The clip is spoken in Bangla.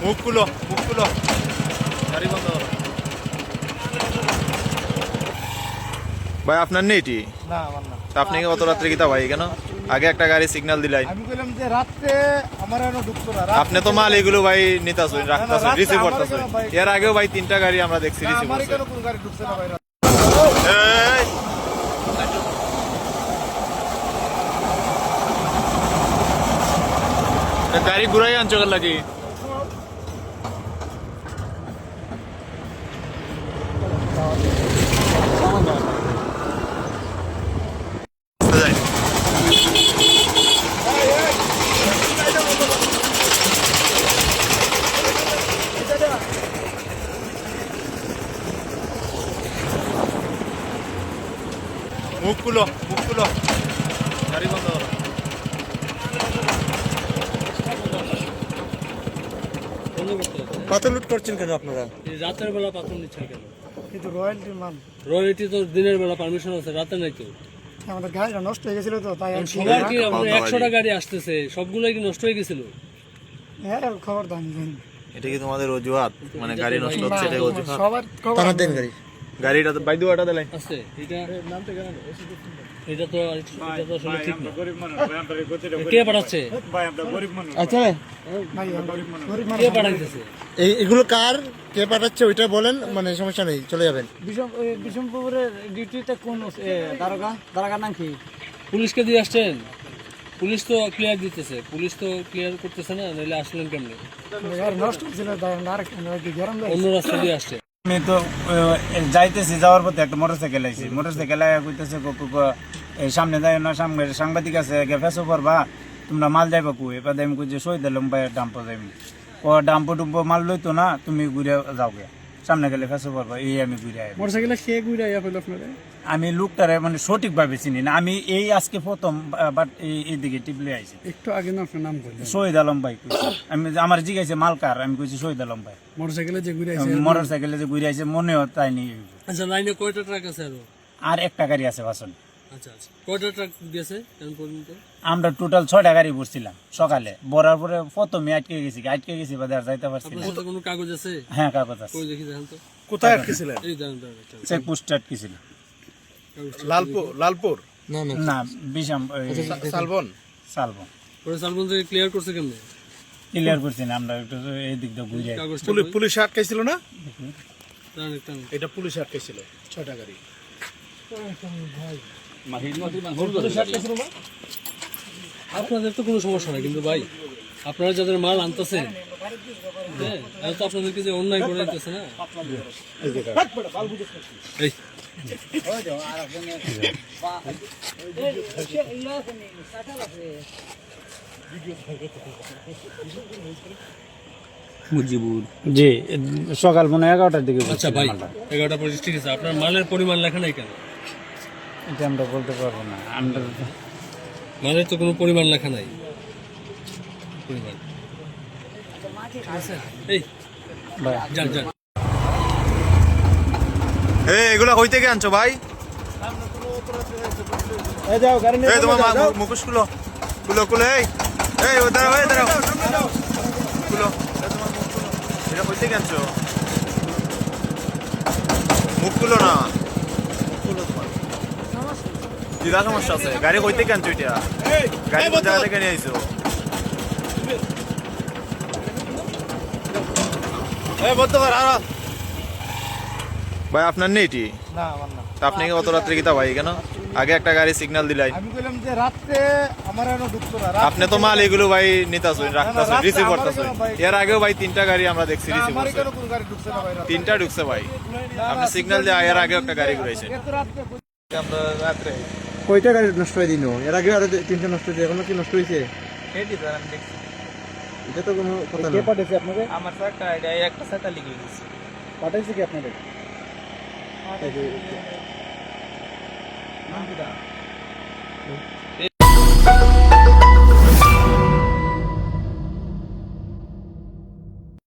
মুখগুলো গাড়ি বন্ধ করো। ভাই আপনার নেই এটি? না আমার না। আপনি কি অত রাত্রে কিতা ভাই কেন আগে একটা গাড়ি সিগন্যাল দিলাই? আমি কইলাম যে রাতে আমার এনো ঢুকতো না। আপনি তো মাল এগুলো ভাই নিতাছেন রাখতাছেন রিসিভ করতেছেন। এর আগেও ভাই 3টা গাড়ি আমরা দেখছি রিসিভ আমার করছে। কেন কোন গাড়ি ঢুকছে না ভাই? গাড়ি ঘুরাই আনছো কেন লাগি? মুখগুলো গাড়ি বন্ধ করো। পাথর লুট করছেন কেন আপনারা? রাতের বেলা পাথর নিচ্ছেন কেন? কিন্তু রয়্যালটির মাল রয়্যালটি তো দিনের বেলা পারমিশন আছে, রাতে নাই তো। আমাদের গাড়িটা নষ্ট হয়ে গেছিল তো তাই সবার কি আমাদের 100টা গাড়ি আসতেছে, সবগুলোই কি নষ্ট হয়ে গেছিল? হ্যাঁ খবর দাম জানি এটা কি তোমাদের অজুহাত? মানে গাড়ি নষ্ট হচ্ছে এটা অজুহাত? সবার খবর তারা দেন গাড়ি। গাড়িটা তো বাই দুয়াটা দিলাই আছে এটা তো আসলে ঠিক না। কে পাঠাচ্ছে? আচ্ছা ভাই গরিব মানুষ। কে পাঠাইতেছে? এগুলো কার, কে পাঠাচ্ছে ওইটা বলেন, মানে সমস্যা নেই, চলে যাবেন। বিশমপুরের ডিউটিতে কোন দারোগা নাম কি? পুলিশকে দিয়ে আসছেন? পুলিশ তো ক্লিয়ার দিতেছে, পুলিশ তো ক্লিয়ার করতেছে না, নাহলে আসলেন কেমনে? গাড়ি নষ্ট ছিল তাই আর গরম অন্য রাস্তা দিয়ে আসছে। আমি তো যাইতেছি, যাওয়ার পথে একটা মোটরসাইকেল আইছি, মোটরসাইকেল আয়া কইতেছে এই সামনে যাই না, সামনে সাংবাদিক আছে ফেসো করবা, তোমরা মাল যাইবা কু? এবার আমি কই যে শহীদ আলম ভাই ডাম্পো যাইবি। ও ডাম্পো টুম্পো মাল লইতো না, তুমি ঘুরে যাও গে, সামনে গেলে ফেসো করবা। এই আমি ঘুরে আই। মোটরসাইকেলে কে ঘুরে আইয়া কইল আপনারে? আমি লোকটারে মানে সঠিকভাবে চিনি না, আমি এই আজকে প্রথম বাট এইদিকে টিপলে আইছি। একটু আগে না আপনার নাম বললেন। শহীদ আলম ভাই কইছে। আমি আমার জিজ্ঞাসা মালকার, আমি কইছি শহীদ আলম ভাই। মোটরসাইকেলে যে ঘুরে মোটরসাইকেলে যে ঘুরে আইছে মনেও তাই নি। আচ্ছা, লাইনে কয়টা ট্রাক আছে আরো? আর একটা গাড়ি আছে বাসন। আচ্ছা, কয়টা ট্রাক দিয়েছে এখন পর্যন্ত? আমরা টোটাল 6টা গাড়ি বসছিলাম সকালে, বরার পরে প্রথমে আটকে গেছি বাদে আর যাইতে পারছি আপনার না। সাথে কোনো কাগজ আছে? হ্যাঁ কাগজ আছে, কই দেখি দেখেন তো। কোথায় আটকেছিলেন? এই দাঁড়ান। চেক পোস্টে আটকেছিল। লালপুর না না না বিষাম শালবন। সালবো পরে সালমান থেকে ক্লিয়ার করছে কেমনে? ক্লিয়ার করছি না, আমরা একটু এই দিক দিয়ে ঘুরে কাগজটা পুলিশ আটকাইছিল না? দাঁড়ান। এটা পুলিশ আটকাইছিল 6টা গাড়ি। আপনাদের তো কোনো সমস্যা নাই, কিন্তু ভাই আপনারা যাদের মাল আনতেছেন, হ্যাঁ, এরা তো আপনাদেরকে যে অন্যায় করে দিতেছে না। এই মুজিবুর। জি সকাল 11টার দিকে। আচ্ছা ভাই, 11টা 25 ঠিক আছে। আপনার মালের পরিমাণ লেখা নাই কেন? এটা আমরা বলতে পারবো না, আমরা মালের তো কোনো পরিমাণ লেখা নাই। পরিমাণ এই ভাই যান। এগুলা কই থেকে আনছো ভাই? এই যাও গাড়ি নিয়ে তোমার মুখোশ খুলো ওই দাঁড়াও খুলো। তোমার মুখ খুলো। এটা কই থেকে আনছো? মুখ খুলো না। দিদা সমস্যা আছে। গাড়ি কই থেকে আনছো এটা? গাড়ি কোন জায়গা থেকে নিয়ে আইছো? ভাই আপনার নেই এটি? না আমার না। আপনি কি অত রাত্রে কিতা ভাই কেন আগে একটা গাড়ি সিগন্যাল দিলাই? আমি কইলাম যে রাতে আমার এনো ঢুকতো না। আপনি তো মাল এগুলো ভাই নিতাছেন রাখতাছেন রিসিভ করতেছেন। এর আগেও ভাই 3টা গাড়ি আমরা দেখছি রিসিভ আমার করছে। কেন কোন গাড়ি ঢুকছে না ভাই? 3টা ঢুকছে ভাই। আপনি সিগন্যাল দিয়ে এর আগেও একটা গাড়ি ঘুরাইছে। আমরা রাত্রে কয়টা গাড়ি নষ্ট হয়ে দিন? এর আগে আরো 3টা নষ্ট হয়েছে, এখনো কি নষ্ট হয়েছে? এটা তো কোনো কথা না। কে পাঠাইছে আপনাকে? আমার তো একটা আইডিয়া, একটা সাথে লিখে গেছে। পাঠাইছে কি আপনাদের? নাম কি?